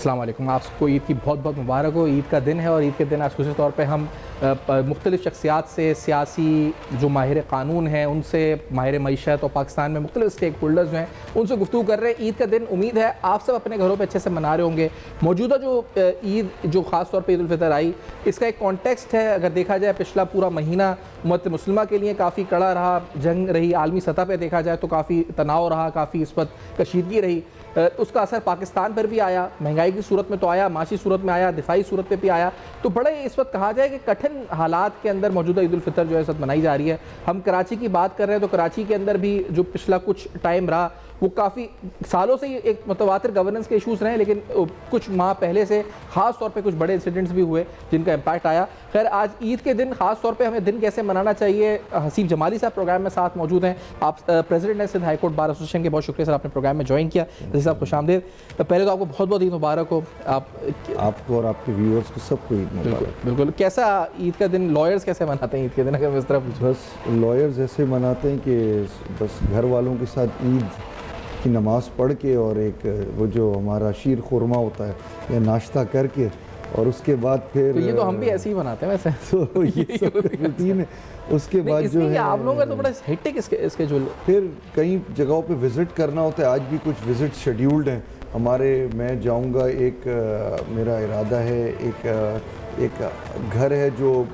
अस्सलाम वालेकुम। आपको ईद की बहुत बहुत मुबारक हो। ईद का दिन है और ईद के दिन आज खुसूसी तौर पे हम मुख्तलिफ़ शख्सियात से, सियासी जो माहिर क़ानून हैं उनसे, माहिर मईशत और पाकिस्तान में मुख्तलिफ़ स्टेक होल्डर्स जो हैं उनसे गुफ्तगू कर रहे हैं। ईद का दिन उम्मीद है आप सब अपने घरों पे अच्छे से मना रहे होंगे। मौजूदा जो ईद जो ख़ास तौर पे ईद उल फितर आई, इसका एक कॉन्टेक्स्ट है। अगर देखा जाए पिछला पूरा महीना उम्मत मुस्लिमा के लिए काफ़ी कड़ा रहा, जंग रही, आलमी सतह पर देखा जाए तो काफ़ी तनाव रहा, काफ़ी इस वक्त कशीदगी रही। उसका असर पाकिस्तान पर भी आया, महंगाई की सूरत में तो आया, माशी सूरत में आया, दिफाई सूरत पे भी आया। तो बड़े इस वक्त कहा जाए कि कठिन हालात के अंदर मौजूदा ईद उल फितर जो है इस वक्त मनाई जा रही है। हम कराची की बात कर रहे हैं तो कराची के अंदर भी जो पिछला कुछ टाइम रहा वो काफ़ी सालों से ही एक मुतवातिर गवर्नेंस के इशूज़ रहे, लेकिन कुछ माह पहले से ख़ास तौर पे कुछ बड़े इंसिडेंट्स भी हुए जिनका इम्पैक्ट आया। खैर आज ईद के दिन ख़ास तौर पे हमें दिन कैसे मनाना चाहिए, हसीब जमाली साहब प्रोग्राम में साथ मौजूद हैं। आप प्रेसिडेंट हैं Sindh high court bar association के, बहुत शुक्रिया सर आपने प्रोग्राम में ज्वाइन किया। रज़ी साहब खुशामदीद। पहले तो आपको बहुत बहुत ईद मुबारक हो। आपको और आपके व्यूअर्स को सबको ईद मुबारक। बिल्कुल। कैसा ईद का दिन लॉयर्स कैसे मनाते हैं ईद के दिन, अगर इस तरफ? बस लॉयर्स ऐसे मनाते हैं कि बस घर वालों के साथ ईद की नमाज़ पढ़ के और एक वो जो हमारा शीर खुरमा होता है या नाश्ता करके और उसके बाद फिर तो ये तो हम भी ऐसे ही बनाते हैं वैसे। तो ये सब रूटीन है। उसके बाद जो है आप लोगों का तो बड़ा हेक्टिक इसके जो फिर कई जगहों पे विज़िट करना होता है। आज भी कुछ विज़िट शेड्यूल्ड हैं हमारे। मैं जाऊंगा, एक मेरा इरादा है, एक घर है जो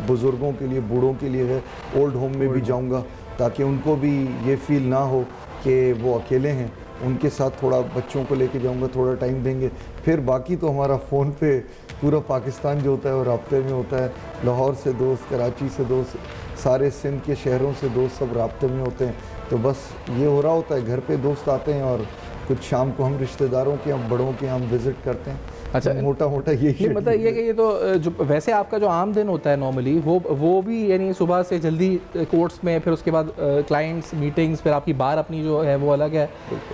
बुज़ुर्गों के लिए, बूढ़ों के लिए है, ओल्ड होम में भी जाऊंगा ताकि उनको भी ये फील ना हो कि वो अकेले हैं। उनके साथ थोड़ा बच्चों को लेके जाऊंगा, थोड़ा टाइम देंगे। फिर बाकी तो हमारा फ़ोन पे पूरा पाकिस्तान जो होता है वो राब्ते में होता है। लाहौर से दोस्त, कराची से दोस्त, सारे सिंध के शहरों से दोस्त सब राब्ते में होते हैं। तो बस ये हो रहा होता है, घर पे दोस्त आते हैं और कुछ शाम को हम रिश्तेदारों के, हम बड़ों के हम विज़िट करते हैं। अच्छा, तो मोटा मोटा यही मतलब ये कि ये तो जो वैसे आपका जो आम दिन होता है नॉर्मली वो भी यानी सुबह से जल्दी कोर्ट्स में, फिर उसके बाद क्लाइंट्स मीटिंग्स, फिर आपकी बार अपनी जो है वो अलग है।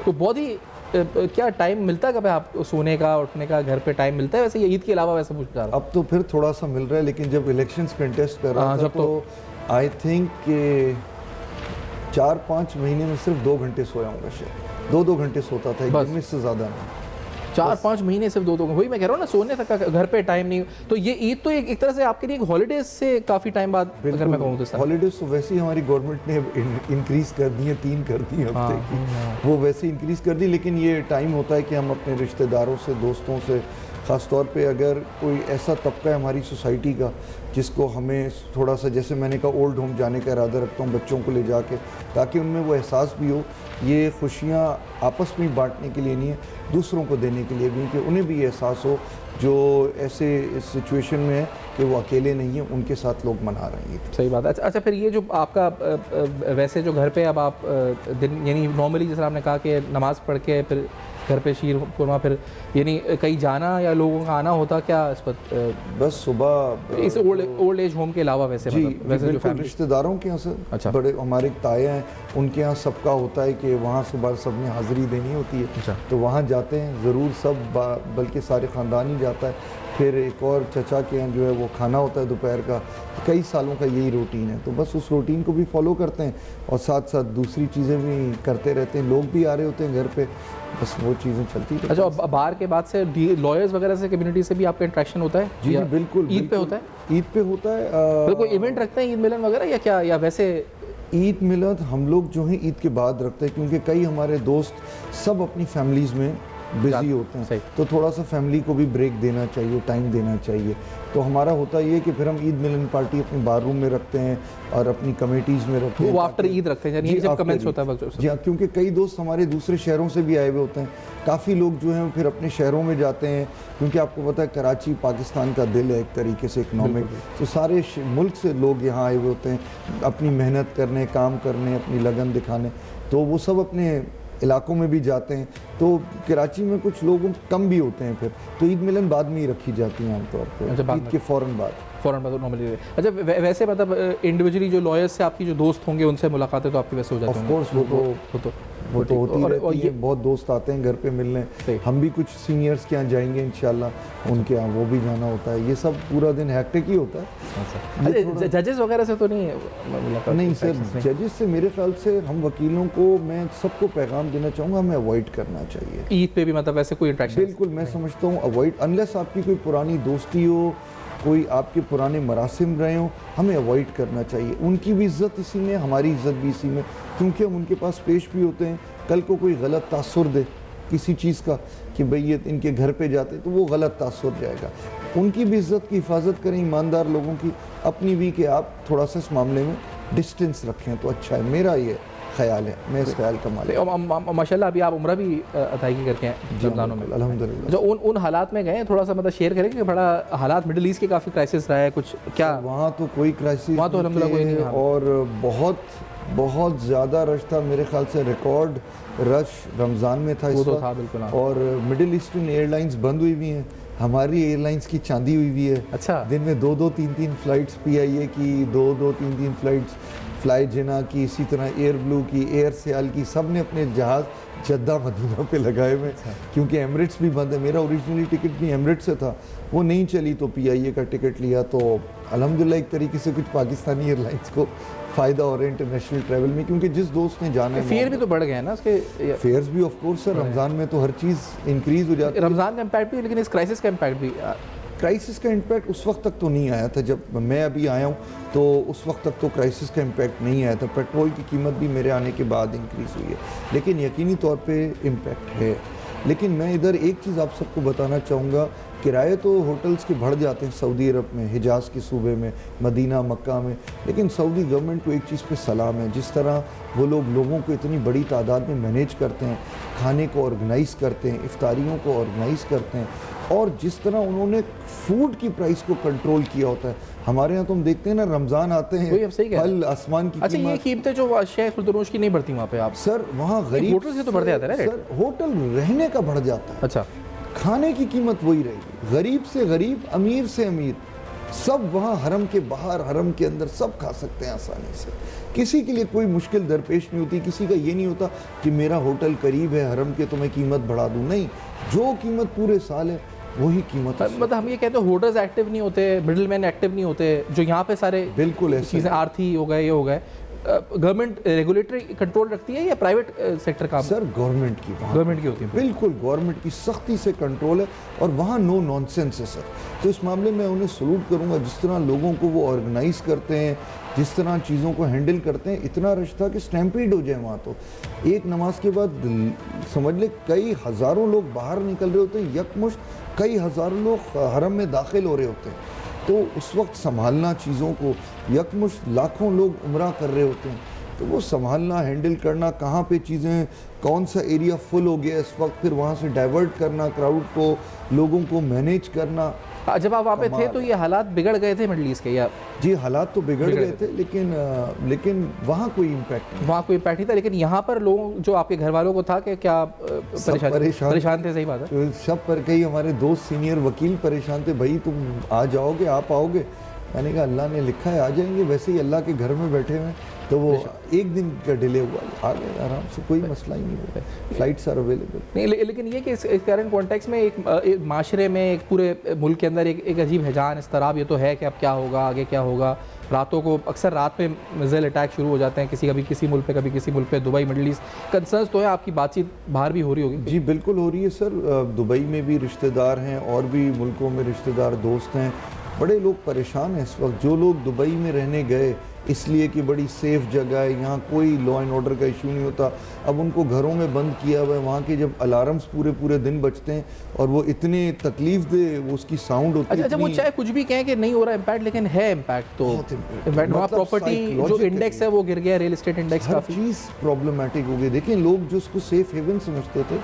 तो बहुत ही क्या टाइम मिलता है कभी आप सोने का, उठने का, घर पे टाइम मिलता है वैसे? ये ईद के अलावा वैसे पूछ रहा हूं। अब तो फिर थोड़ा सा मिल रहा है, लेकिन जब इलेक्शंस कंटेस्ट कर रहा था तो आई थिंक कि 4-5 महीने में सिर्फ 2 घंटे सोया हूँगा शायद। 2 घंटे सोता था एक दिन में, इससे ज़्यादा नहीं। 4-5 महीने सिर्फ 2 वही मैं कह रहा हूँ ना, सोने तक का घर पे टाइम नहीं। तो ये ईद तो एक तरह से आपके लिए एक हॉलीडेज से काफ़ी टाइम बाद, अगर मैं कहूँ तो हॉलीडेज तो वैसे ही हमारी गवर्नमेंट ने इंक्रीज़ कर दी है, 3 कर दी हफ्ते की, वो वैसे इंक्रीज़ कर दी। लेकिन ये टाइम होता है कि हम अपने रिश्तेदारों से, दोस्तों से, ख़ास तौर पे अगर कोई ऐसा तबका है हमारी सोसाइटी का जिसको हमें थोड़ा सा, जैसे मैंने कहा, ओल्ड होम जाने का इरादा रखता हूँ बच्चों को ले जाके, ताकि उनमें वो एहसास भी हो। ये खुशियाँ आपस में बांटने के लिए नहीं है, दूसरों को देने के लिए भी, कि उन्हें भी एहसास हो जो ऐसे सिचुएशन में है कि वो अकेले नहीं हैं, उनके साथ लोग मना रहे हैं। सही बात है। अच्छा, फिर ये जो आपका वैसे जो घर पे अब आप दिन यानी नॉर्मली जैसे आपने कहा कि नमाज़ पढ़ के फिर घर पे शीर खुरमा, फिर यानी कहीं जाना या लोगों का आना होता क्या इस पर? बस सुबह इस ओल्ड एज होम के अलावा वैसे जी, मतलब वैसे बिल्कुल रिश्तेदारों के यहाँ से। अच्छा। बड़े हमारे ताया हैं, उनके यहाँ सबका होता है कि वहाँ सुबह सबने हाज़िरी देनी होती है। अच्छा। तो वहाँ जाते हैं ज़रूर सब, बल्कि सारे ख़ानदान ही जाता है। फिर एक और चचा के यहाँ जो है वो खाना होता है दोपहर का। कई सालों का यही रूटीन है, तो बस उस रूटीन को भी फॉलो करते हैं और साथ साथ दूसरी चीज़ें भी करते रहते हैं। लोग भी आ रहे होते हैं घर पे, बस वो चीज़ें चलती हैं। अच्छा, बाहर के बाद से लॉयर्स वगैरह से, कम्युनिटी से भी आपका इंटरेक्शन होता है? जी बिल्कुल। ईद पे होता है? ईद पे होता है। तो कोई इवेंट रखते हैं ईद मिलन वगैरह या क्या, या वैसे? ईद मिलन हम लोग जो है ईद के बाद रखते हैं, क्योंकि कई हमारे दोस्त सब अपनी फैमिलीज़ में बिज़ी होते हैं। तो थोड़ा सा फैमिली को भी ब्रेक देना चाहिए, टाइम देना चाहिए। तो हमारा होता ये कि फिर हम ईद मिलन पार्टी अपने बार रूम में रखते हैं और अपनी कमेटीज़ में रखते हैं। वो आफ्टर ईद रखते हैं यानी जब कमेंस होता है? जी हाँ, क्योंकि कई दोस्त हमारे दूसरे शहरों से भी आए हुए होते हैं। काफ़ी लोग जो हैं फिर अपने शहरों में जाते हैं, क्योंकि आपको पता है कराची पाकिस्तान का दिल है एक तरीके से, इकनॉमिक। तो सारे मुल्क से लोग यहाँ आए हुए होते हैं अपनी मेहनत करने, काम करने, अपनी लगन दिखाने। तो वो सब अपने इलाकों में भी जाते हैं। तो कराची में कुछ लोग कम भी होते हैं फिर, तो ईद मिलन बाद में ही रखी जाती है आमतौर पर। अच्छा, ईद के फ़ौरन बाद नॉर्मली। अच्छा, वैसे मतलब इंडिविजुअली जो लॉयर्स से आपकी जो दोस्त होंगे उनसे मुलाकातें तो आपकी वैसे हो जाती हैं? ऑफ कोर्स, वो तो वो तो होती और रहती ये है, बहुत दोस्त आते हैं घर पे मिलने, सही। हम भी कुछ सीनियर्स के यहाँ जाएंगे इंशाल्लाह, उनके यहाँ वो भी जाना होता है, ये सब पूरा दिन हैक्टिक ही होता है। अच्छा, जजेस वगैरह से तो नहीं मुलाकात? नहीं सर, जजेस से मेरे ख्याल से हम वकीलों को, मैं सबको पैगाम देना चाहूँगा, हमें अवॉइड करना चाहिए। ईद पे भी मतलब वैसे कोई इंटरेक्शन? बिल्कुल, मैं समझता हूँ अवॉइड, अनलेस आपकी कोई पुरानी दोस्ती हो, कोई आपके पुराने मरासिम रहे हो, हमें अवॉइड करना चाहिए। उनकी भी इज़्ज़त इसी में, हमारी इज़्ज़त भी इसी में, क्योंकि हम उनके पास पेश भी होते हैं। कल को कोई गलत तासुर दे किसी चीज़ का कि भाई ये इनके घर पे जाते, तो वो गलत तासुर जाएगा। उनकी भी इज़्ज़त की हिफाजत करें, ईमानदार लोगों की, अपनी भी, कि आप थोड़ा सा इस मामले में डिस्टेंस रखें तो अच्छा है। मेरा ये ख्याल है, मैं इस ख्याल का मालिक हूं। माशाल्लाह अभी आप उम्रा भी अदायगी करके हैं रमज़ानों में, अल्हम्दुलिल्लाह। जो उन हालात में गए थोड़ा सा मतलब शेयर करें कि बड़ा हालात मिडिल ईस्ट के काफ़ी क्राइसिस रहा है कुछ क्या? वहाँ तो कोई क्राइसिस वहाँ तो अल्हम्दुलिल्लाह कोई नहीं, हाँ। और बहुत ज़्यादा रश था, मेरे ख्याल से रिकॉर्ड रश रमज़ान में था इस वो तो वक्त। था बिल्कुल, हाँ। और मिडिल ईस्टर्न एयरलाइंस बंद हुई हुई हैं, हमारी एयरलाइंस की चांदी हुई हुई है। अच्छा। दिन में 2-2 3-3 फ़्लाइट्स PIA की, 2-2 3-3 फ़्लाइट्स फ्लाई जिना की, इसी तरह एयर ब्लू की, एयर सियाल की, सब ने अपने जहाज़ जद्दा मदीना पे लगाए हुए, क्योंकि एमिरेट्स भी बंद है। मेरा ओरिजिनली टिकट भी एमिरेट्स से था, वो नहीं चली तो PIA का टिकट लिया। तो अल्हम्दुलिल्लाह एक तरीके से कुछ पाकिस्तानी एयरलाइंस को फ़ायदा हो रहा है इंटरनेशनल ट्रैवल में, क्योंकि जिस दोस्त ने जाना है, फेयर भी तो बढ़ गए हैं ना उसके, फेयर्स भी ऑफ कोर्स सर, रमज़ान में तो हर चीज़ इंक्रीज़ हो जाती है। रमज़ान का इम्पैक्ट भी, लेकिन इस क्राइसिस का इम्पैक्ट भी। क्राइसिस का इम्पैक्ट उस वक्त तक तो नहीं आया था, जब मैं अभी आया हूँ तो उस वक्त तक तो क्राइसिस का इम्पैक्ट नहीं आया था। पेट्रोल की कीमत भी मेरे आने के बाद इंक्रीज़ हुई है, लेकिन यकीनी तौर पे इम्पैक्ट है। लेकिन मैं इधर एक चीज़ आप सबको बताना चाहूँगा, किराए तो होटल्स के बढ़ जाते हैं सऊदी अरब में, हिजाज़ के सूबे में, मदीना, मक्का में, लेकिन सऊदी गवर्नमेंट को एक चीज़ पे सलाम है, जिस तरह वो लोग लोगों को इतनी बड़ी तादाद में मैनेज करते हैं, खाने को ऑर्गेनाइज़ करते हैं, इफ्तारियों को ऑर्गेनाइज़ करते हैं, और जिस तरह उन्होंने फूड की प्राइस को कंट्रोल किया होता है। हमारे यहाँ तो हम देखते हैं ना, रमज़ान आते हैं, फल आसमान की अच्छा, ये कीमतें जो शेख खुर्दनोश की नहीं बढ़ती वहाँ पे आप? सर वहाँ गरीब होटल से तो बढ़ जाता है ना सर, होटल रहने का बढ़ जाता है। अच्छा, खाने की कीमत वही रहेगी, गरीब से गरीब, अमीर से अमीर, सब वहाँ हरम के बाहर, हरम के अंदर सब खा सकते हैं आसानी से। किसी के लिए कोई मुश्किल दरपेश नहीं होती, किसी का ये नहीं होता कि मेरा होटल करीब है हरम के तो मैं कीमत बढ़ा दूँ, नहीं, जो कीमत पूरे साल है वही कीमत। मतलब हम ये कहते हैं होटल्स एक्टिव नहीं होते, मिडिल मैन एक्टिव नहीं होते, जो यहाँ पे सारे बिल्कुल ऐसे चीज़ें आरती हो गए, ये हो गए। गवर्नमेंट रेगुलेटरी कंट्रोल रखती है या प्राइवेट सेक्टर का? सर गवर्नमेंट की, गवर्नमेंट की होती है, बिल्कुल गवर्नमेंट की सख्ती से कंट्रोल है, और वहाँ नो नॉनसेंस है सर। तो इस मामले में उन्हें सलूट करूँगा, जिस तरह लोगों को वो ऑर्गेनाइज करते हैं, जिस तरह चीज़ों को हैंडल करते हैं। इतना रश था कि स्टैम्पीड हो जाए वहाँ, तो एक नमाज के बाद समझ ले कई हज़ारों लोग बाहर निकल रहे होते हैं, यकमुश्त कई हज़ारों लोग हरम में दाखिल हो रहे होते हैं। तो उस वक्त संभालना चीज़ों को, यकमुश्त लाखों लोग उम्रा कर रहे होते हैं, तो वो संभालना, हैंडल करना, कहाँ पे चीज़ें, कौन सा एरिया फुल हो गया इस वक्त, फिर वहाँ से डाइवर्ट करना क्राउड को, लोगों को मैनेज करना। जब आप वहाँ पे थे तो ये हालात बिगड़ गए थे मिडिल ईस्ट के, या? जी हालात तो बिगड़ गए थे, लेकिन वहाँ कोई इम्पैक्ट नहीं, वहाँ कोई इम्पैक्ट नहीं था। लेकिन यहाँ पर लोग, जो आपके घर वालों को था कि क्या परेशान थे? सही बात है, तो सब पर कई हमारे दोस्त सीनियर वकील परेशान थे, भाई तुम आ जाओगे, आप आओगे? मैंने कहा अल्लाह ने लिखा है आ जाएंगे, वैसे ही अल्लाह के घर में बैठे हुए, तो वो एक दिन का डिले हुआ, आ गए आराम से, कोई मसला ही नहीं हुआ, फ्लाइट्स आर अवेलेबल। नहीं, लेकिन ये कि इस करंट कॉन्टेक्स्ट में एक माशरे में, एक पूरे मुल्क के अंदर एक अजीब हैजान, इस्तराब ये तो है कि अब क्या होगा, आगे क्या होगा। रातों को अक्सर रात में मिसाइल अटैक शुरू हो जाते हैं, कभी किसी मुल्क पे, कभी किसी मुल्क पे, दुबई, मिडिल ईस्ट। कंसर्न्स तो है, आपकी बातचीत बाहर भी हो रही होगी? जी बिल्कुल हो रही है सर, दुबई में भी रिश्तेदार हैं और भी मुल्कों में रिश्तेदार दोस्त हैं, बड़े लोग परेशान हैं इस वक्त। जो लोग दुबई में रहने गए इसलिए कि बड़ी सेफ़ जगह है, यहाँ कोई लॉ एंड ऑर्डर का इशू नहीं होता, अब उनको घरों में बंद किया हुआ है। वहाँ के जब अलार्म्स पूरे दिन बजते हैं और वो इतने तकलीफ दे, वो उसकी साउंड होती है। अच्छा, वो चाहे कुछ भी कहें कि नहीं हो रहा इम्पैक्ट, लेकिन है इम्पैक्ट तो इम्पैक्ट। वहाँ प्रॉपर्टी जो इंडेक्स है वो गिर गया, रियल एस्टेट इंडेक्स, हर काफ़ी चीज़ प्रॉब्लमेटिक हो गई। देखिए लोग जो उसको सेफ हेवन समझते थे,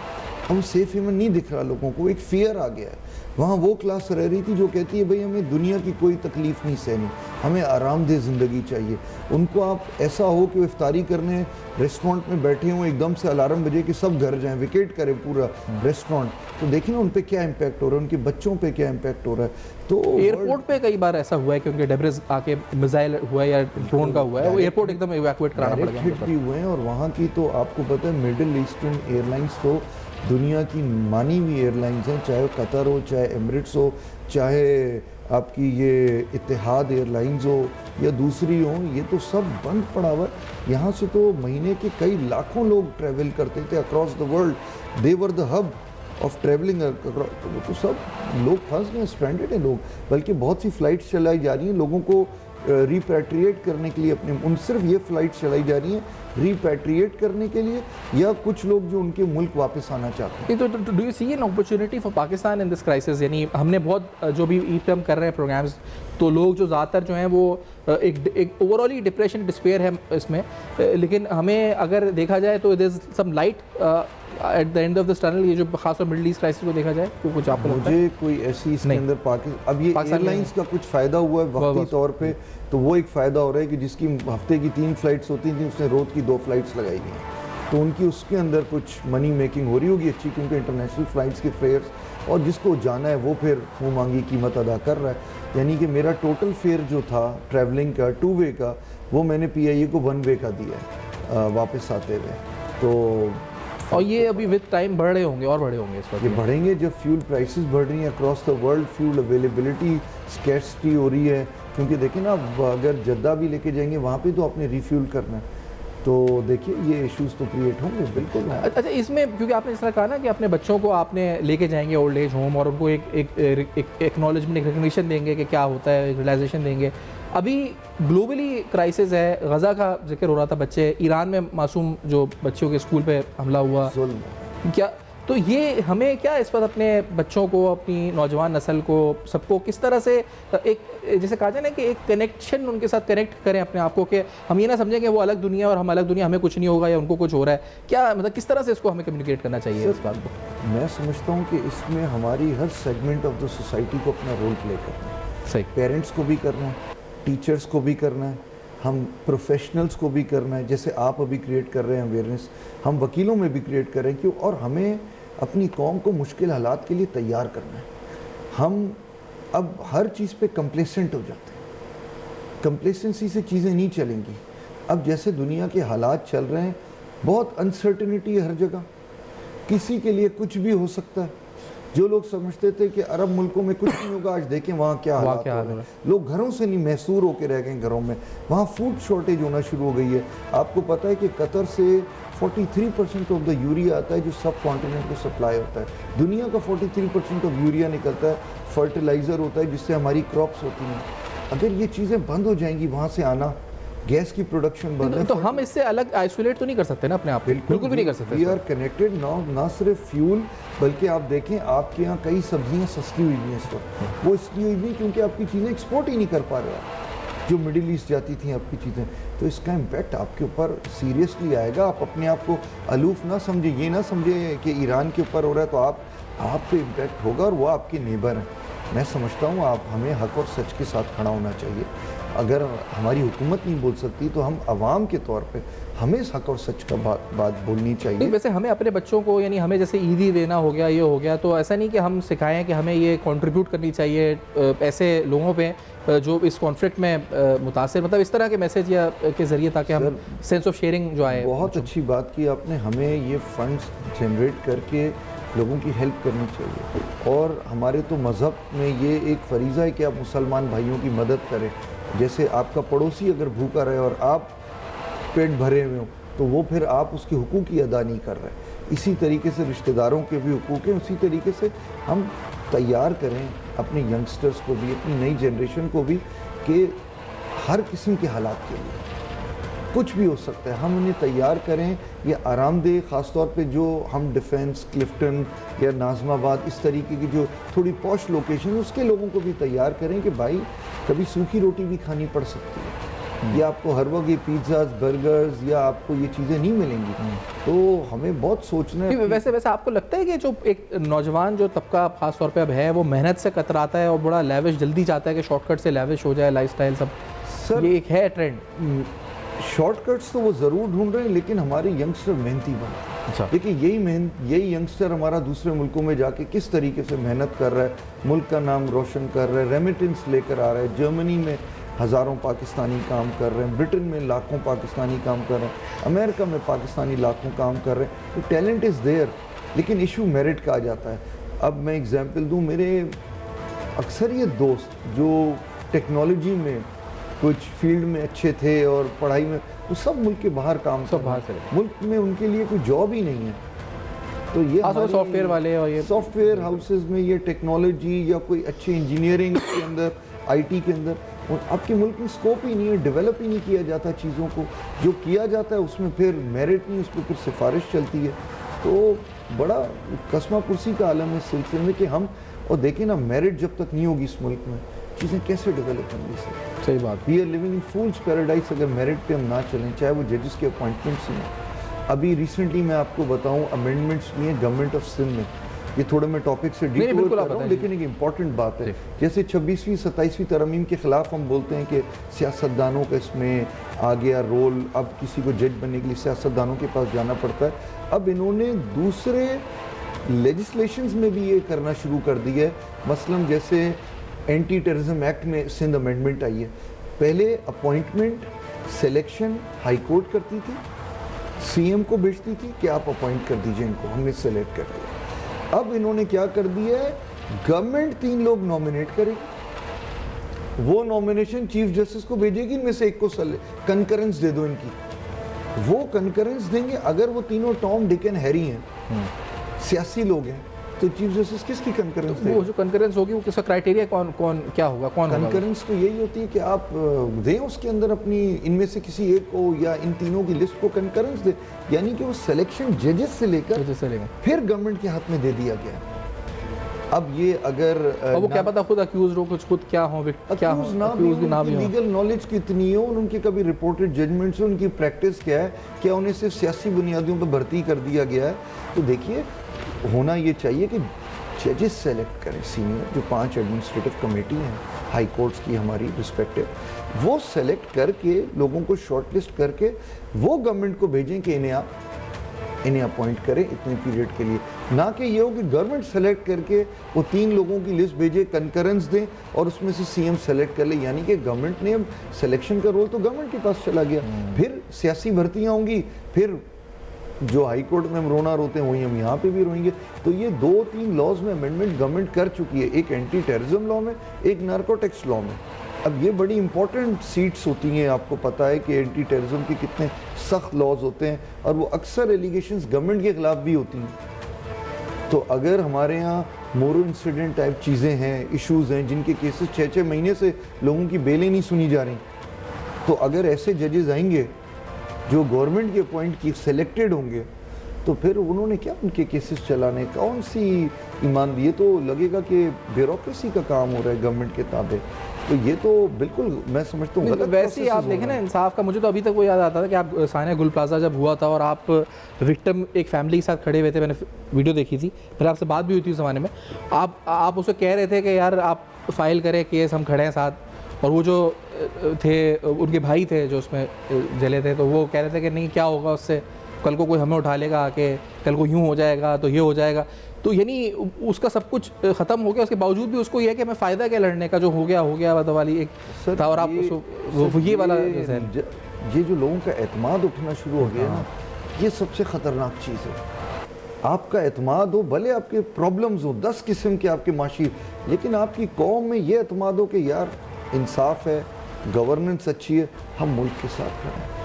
अब सेफ हेवन नहीं दिख रहा लोगों को, एक फियर आ गया है। वहाँ वो क्लास रह रही थी जो कहती है भाई हमें दुनिया की कोई तकलीफ़ नहीं सहनी, हमें आरामदेह ज़िंदगी चाहिए। उनको आप ऐसा हो कि वो इफ्तारी करने रेस्टोरेंट में बैठे हों, एकदम से अलार्म बजे कि सब घर जाएं, विकेट करे पूरा रेस्टोरेंट, तो देखिए ना उन पे क्या इम्पैक्ट हो रहा है, उनके बच्चों पे क्या इम्पैक्ट हो रहा है। तो एयरपोर्ट पे कई बार ऐसा हुआ है कि उनके डेब्रिस आके मिसाइल हुआ है या ड्रोन का हुआ है, वो एयरपोर्ट एकदम इवैक्यूएट कराना पड़ गया हिट भी हुए हैं। और वहाँ की तो आपको पता है मिडिल ईस्टर्न एयरलाइंस तो दुनिया की मानी हुई एयरलाइंस हैं, चाहे कतर हो, चाहे एमिरेट्स हो, चाहे आपकी ये इत्तेहाद एयरलाइंस हो या दूसरी हो, ये तो सब बंद पड़ा हुआ है। यहाँ से तो महीने के कई लाखों लोग ट्रैवल करते थे across the world, they were the hub of travelling. तो सब लोग फंस गए, स्ट्रैंडेड हैं लोग। बल्कि बहुत सी फ़्लाइट्स चलाई जा रही हैं लोगों को रिपैट्रिएट करने के लिए, अपने उन सिर्फ ये फ़्लाइट्स चलाई जा रही हैं रिपैट्रिएट करने के लिए, या कुछ लोग जो उनके मुल्क वापस आना चाहते हैं। तो do you see an opportunity for Pakistan in this crisis? यानी हमने बहुत जो भी ईद पे हम कर रहे हैं प्रोग्राम्स, तो लोग जो ज़्यादातर जो हैं वो एक ओवरऑल ही डिप्रेशन डिस्पेयर है इसमें, लेकिन हमें अगर देखा जाए तो there is some light at the end of this tunnel. ये जो खासतौर मिडिल ईस्ट क्राइसिस को देखा जाए तो कुछ आपको लगता है? मुझे कोई ऐसी इसके अंदर अब ये एयरलाइंस का कुछ फ़ायदा हुआ है वक्ती तौर पे, तो वो एक फ़ायदा हो रहा है कि जिसकी हफ्ते की 3 फ़्लाइट्स होती थी उसने रोज़ की 2 फ़्लाइट्स लगाई गई हैं, तो उनकी उसके अंदर कुछ मनी मेकिंग हो रही होगी अच्छी, क्योंकि इंटरनेशनल फ़्लाइट्स के फेयर्स, और जिसको जाना है वो फिर मुँह मांगी कीमत अदा कर रहा है। यानी कि मेरा टोटल फेयर जो था ट्रैवलिंग का 2 वे का, वो मैंने PIA को 1 वे का दिया है वापस आते हुए। तो और ये अभी विद टाइम बढ़ रहे होंगे और बढ़े होंगे इस वक्त? ये बढ़ेंगे जब फ्यूल प्राइसेस बढ़ रही हैं across the world, fuel availability scarcity हो रही है। क्योंकि देखिए ना, अब अगर जद्दा भी लेके जाएंगे वहाँ पे तो आपने रिफ्यूल करना है, तो देखिए ये इश्यूज़ तो क्रिएट होंगे बिल्कुल। अच्छा, इसमें क्योंकि आपने इस तरह कहा ना कि अपने बच्चों को आपने लेके जाएंगे ओल्ड एज होम और उनको एक एक्नॉलेजमेंट, एक रिकग्निशन देंगे कि क्या होता है, रियलाइजेशन देंगे। अभी ग्लोबली क्राइसिस है, गज़ा का जिक्र हो रहा था, बच्चे ईरान में मासूम जो बच्चों के स्कूल पे हमला हुआ, क्या तो ये हमें क्या इस पर अपने बच्चों को, अपनी नौजवान नस्ल को, सबको किस तरह से एक जैसे कहा जाए ना कि एक कनेक्शन उनके साथ कनेक्ट करें अपने आप को, कि हम ये ना समझें कि वो अलग दुनिया और हम अलग दुनिया, हमें कुछ नहीं होगा या उनको कुछ हो रहा है, क्या मतलब किस तरह से इसको हमें कम्युनिकेट करना चाहिए इस बात को? मैं समझता हूँ कि इसमें हमारी हर सेगमेंट ऑफ द सोसाइटी को अपना रोल प्ले करना है। सही, पेरेंट्स को भी करना है, टीचर्स को भी करना है, हम प्रोफेशनल्स को भी करना है, जैसे आप अभी क्रिएट कर रहे हैं अवेयरनेस, हम वकीलों में भी क्रिएट कर रहे हैं क्यों, और हमें अपनी कौम को मुश्किल हालात के लिए तैयार करना है। हम अब हर चीज़ पे कंप्लेसेंट हो जाते हैं, कंप्लेसेंसी से चीज़ें नहीं चलेंगी। अब जैसे दुनिया के हालात चल रहे हैं, बहुत अनसर्टेनिटी है हर जगह, किसी के लिए कुछ भी हो सकता है। जो लोग समझते थे कि अरब मुल्कों में कुछ नहीं होगा, आज देखें वहाँ क्या हालात हो रहे हैं। लोग घरों से नहीं महसूर होकर रह गए घरों में, वहाँ फूड शॉर्टेज होना शुरू हो गई है। आपको पता है कि कतर से 43% ऑफ द यूरिया आता है जो सब कॉन्टिनेंट को सप्लाई होता है। दुनिया का 43% ऑफ यूरिया निकलता है, फर्टिलाइज़र होता है जिससे हमारी क्रॉप्स होती हैं। अगर ये चीज़ें बंद हो जाएंगी वहाँ से आना, गैस की प्रोडक्शन बंद है, तो हम इससे अलग आइसोलेट तो नहीं कर सकते ना अपने आप, बिल्कुल भी नहीं कर सकते। वी आर कनेक्टेड नाउ, ना सिर्फ फ्यूल, बल्कि आप देखें आपके यहाँ कई सब्जियाँ सस्ती हुई हैं इस वक्त। वो इसलिए हुई नहीं क्योंकि आपकी चीज़ें एक्सपोर्ट ही नहीं कर पा रहे आप, जो मिडिल ईस्ट जाती थी आपकी चीज़ें। तो इसका इम्पैक्ट आपके ऊपर सीरियसली आएगा। आप अपने आप को अलूफ ना समझे, ये ना समझे कि ईरान के ऊपर हो रहा है तो आप पे इम्पैक्ट होगा, और वो आपके नेबर हैं। मैं समझता हूँ आप हमें हक और सच के साथ खड़ा होना चाहिए। अगर हमारी हुकूमत नहीं बोल सकती तो हम आवाम के तौर पे हमें इस हक और सच का बात बोलनी चाहिए। वैसे हमें अपने बच्चों को, यानी हमें जैसे ईदी देना हो गया, ये हो गया, तो ऐसा नहीं कि हम सिखाएं कि हमें ये कंट्रीब्यूट करनी चाहिए ऐसे लोगों पे जो इस कॉन्फ्लिक्ट में मुतासिर, मतलब इस तरह के मैसेज या के ज़रिए, ताकि हम सेंस ऑफ शेयरिंग जो आए। बहुत अच्छी बात की आपने, हमें ये फंड्स जनरेट करके लोगों की हेल्प करनी चाहिए। और हमारे तो मज़हब में ये एक फ़रीज़ा है कि आप मुसलमान भाइयों की मदद करें। जैसे आपका पड़ोसी अगर भूखा रहे और आप पेट भरे हुए हो, तो वो फिर आप उसके हुकूक की अदा नहीं कर रहे। इसी तरीके से रिश्तेदारों के भी हुकूक हैं, उसी तरीके से हम तैयार करें अपने यंगस्टर्स को भी, अपनी नई जनरेशन को भी, कि हर किस्म के हालात के लिए कुछ भी हो सकता है, हम उन्हें तैयार करें। ये आरामदेह, ख़ास तौर पे जो हम डिफेंस, क्लिफ्टन या नाज़माबाद, इस तरीके की जो थोड़ी पॉश लोकेशन, उसके लोगों को भी तैयार करें कि भाई कभी सूखी रोटी भी खानी पड़ सकती है। ये आपको हर वक्त ये पिज़्ज़ाज, बर्गर्स या आपको ये चीज़ें नहीं मिलेंगी। तो हमें बहुत सोचना है। वैसे आपको लगता है कि जो एक नौजवान जो तबका खास तौर पे अब है वो मेहनत से कतराता है और बड़ा लेविश जल्दी चाहता है कि शॉर्टकट से लेविश हो जाए लाइफस्टाइल सब, सर ये एक है ट्रेंड? शॉर्टकट्स तो वो ज़रूर ढूंढ रहे हैं, लेकिन हमारे यंगस्टर मेहनती बने। अच्छा, देखिए यही यंगस्टर हमारा दूसरे मुल्कों में जाके किस तरीके से मेहनत कर रहा है, मुल्क का नाम रोशन कर रहा है, रेमिटेंस लेकर आ रहा है। जर्मनी में हज़ारों पाकिस्तानी काम कर रहे हैं, ब्रिटेन में लाखों पाकिस्तानी काम कर रहे हैं, अमेरिका में पाकिस्तानी लाखों काम कर रहे हैं। तो टैलेंट इज़ देयर, लेकिन इशू मेरिट का आ जाता है। अब मैं एग्जांपल दूं, मेरे अक्सरियत दोस्त जो टेक्नोलॉजी में कुछ फील्ड में अच्छे थे और पढ़ाई में, तो सब मुल्क के बाहर काम सब बाहर से मुल्क में उनके लिए कोई जॉब ही नहीं है। तो ये सॉफ्टवेयर वाले और ये सॉफ्टवेयर हाउसेस में ये टेक्नोलॉजी या कोई अच्छे इंजीनियरिंग के अंदर, आईटी के अंदर, और आपके मुल्क में स्कोप ही नहीं है, डेवलप ही नहीं किया जाता चीज़ों को। जो किया जाता है उसमें फिर मेरिट नहीं, उस पर फिर सिफारिश चलती है। तो बड़ा कसमा पुरसी का आलम है इस सिलसिले में कि हम, और देखें ना, मेरिट जब तक नहीं होगी इस मुल्क में, चीज़ें कैसे डेवलप होंगी सर? सही बात। We are living in fools paradise अगर मेरिट पे हम ना चलें, चाहे वो जजेस के अपॉइंटमेंट्स ही हैं। अभी रिसेंटली मैं आपको बताऊं, अमेंडमेंट्स लिए गवर्नमेंट ऑफ सिंध में, ये थोड़े मैं टॉपिक से डिटोर कर रहा हूँ, लेकिन एक इम्पॉर्टेंट बात है। जैसे 26वीं 27वीं तरमीम के ख़िलाफ़ हम बोलते हैं कि सियासतदानों का इसमें आ गया रोल, अब किसी को जज बनने के लिए सियासतदानों के पास जाना पड़ता है। अब इन्होंने दूसरे लेजिस्लेशंस में भी ये करना शुरू कर दिया है। मसलन जैसे एंटी टेररिज्म एक्ट में सिंध अमेंडमेंट आई है। पहले अपॉइंटमेंट सिलेक्शन हाई कोर्ट करती थी, सीएम को भेजती थी कि आप अपॉइंट कर दीजिए इनको, हमने सेलेक्ट कर दिया। अब इन्होंने क्या कर दिया है, गवर्नमेंट 3 लोग नॉमिनेट करेगी, वो नॉमिनेशन चीफ जस्टिस को भेजेगी, इनमें से एक को कंकरेंस दे दो इनकी, वो कंकरेंस देंगे। अगर वो तीनों टॉम, डिक एंड हैरी हैं, सियासी लोग हैं, तो चीफ जस्टिस किसकी कंकरेंस देगा? वो जो कंकरेंस होगी वो किसका क्राइटेरिया कौन क्या होगा, कौन कंकरेंस तो यही होती है कि आप दें उसके अंदर अपनी, इनमें से किसी एक को या इन तीनों की लिस्ट को कंकरेंस दे, यानी कि वो सिलेक्शन जजेस से लेकर फिर गवर्नमेंट के हाथ में दे दिया गया। अब ये अगर वो क्या पता खुद अक्यूज हो, कुछ खुद क्या हो, क्या हो, लीगल नॉलेज कितनी हो, उनकी कभी रिपोर्टेड जजमेंट्स, उनकी प्रैक्टिस क्या है, क्या उन्हें सिर्फ सियासी बुनियादियों पर भर्ती कर दिया गया है। तो देखिए, होना ये चाहिए कि जजेस सेलेक्ट करें सीनियर, जो 5 एडमिनिस्ट्रेटिव कमेटी हैं हाई कोर्ट्स की हमारी रिस्पेक्टिव, वो सेलेक्ट करके लोगों को शॉर्टलिस्ट करके वो गवर्नमेंट को भेजें कि इन्हें अपॉइंट करें इतने पीरियड के लिए। ना कि ये हो कि गवर्नमेंट सेलेक्ट करके वो 3 लोगों की लिस्ट भेजे, कंकरेंस दें और उसमें से सीएम सेलेक्ट कर ले, यानी कि गवर्नमेंट ने अब सिलेक्शन का रोल तो गवर्नमेंट के पास चला गया। फिर सियासी भर्तियाँ होंगी, फिर जो हाई कोर्ट में हम रोना रोते हैं वही हम यहाँ पे भी रोएंगे। तो ये 2-3 लॉज में अमेंडमेंट गवर्नमेंट कर चुकी है, एक एंटी टेररिज्म लॉ में, एक नार्कोटिक्स लॉ में। अब ये बड़ी इंपॉर्टेंट सीट्स होती हैं, आपको पता है कि एंटी टेररिज्म के कितने सख्त लॉज होते हैं और वो अक्सर एलिगेशंस गवर्नमेंट के खिलाफ भी होती हैं। तो अगर हमारे यहाँ मोरल इंसिडेंट टाइप चीज़ें हैं, इश्यूज़ हैं, जिनके केसेस 6-6 महीने से लोगों की बेलें नहीं सुनी जा रही, तो अगर ऐसे जजेस आएंगे जो गवर्नमेंट के अपॉइंट की सिलेक्टेड होंगे, तो फिर उन्होंने क्या उनके केसेस चलाने, कौन सी ईमान दिए, तो लगेगा कि ब्यूरोक्रेसी का काम हो रहा है गवर्नमेंट के ताबे। तो ये तो बिल्कुल मैं समझता हूँ गलत। वैसे ही आप देखें ना, इंसाफ का मुझे तो अभी तक वो याद आता था कि आप सानिया गुल प्लाजा जब हुआ था और आप विक्टिम एक फैमिली के साथ खड़े हुए थे, मैंने वीडियो देखी थी, फिर आपसे बात भी हुई थी उस ज़माने में, आप उसको कह रहे थे कि यार आप फाइल करें केस, हम खड़े हैं साथ, और वो जो थे उनके भाई थे जो उसमें जले थे, तो वो कह रहे थे कि नहीं क्या होगा उससे, कल को कोई हमें उठा लेगा आके, कल को यूँ हो जाएगा तो ये हो जाएगा। तो यानी उसका सब कुछ ख़त्म हो गया, उसके बावजूद भी उसको ये है कि हमें फ़ायदा क्या लड़ने का, जो हो गया वाली एक था। और आप ये वाला ये जो लोगों का एतमाद उठना शुरू हो गया ना, ये सबसे ख़तरनाक चीज़ है। आपका एतमाद हो, भले आपके प्रॉब्लम्स हो 10 किस्म के आपके माशी, लेकिन आपकी कौम में ये एतमाद हो कि यार इंसाफ है, गवर्नेंस अच्छी है, हम मुल्क के साथ खड़े हैं।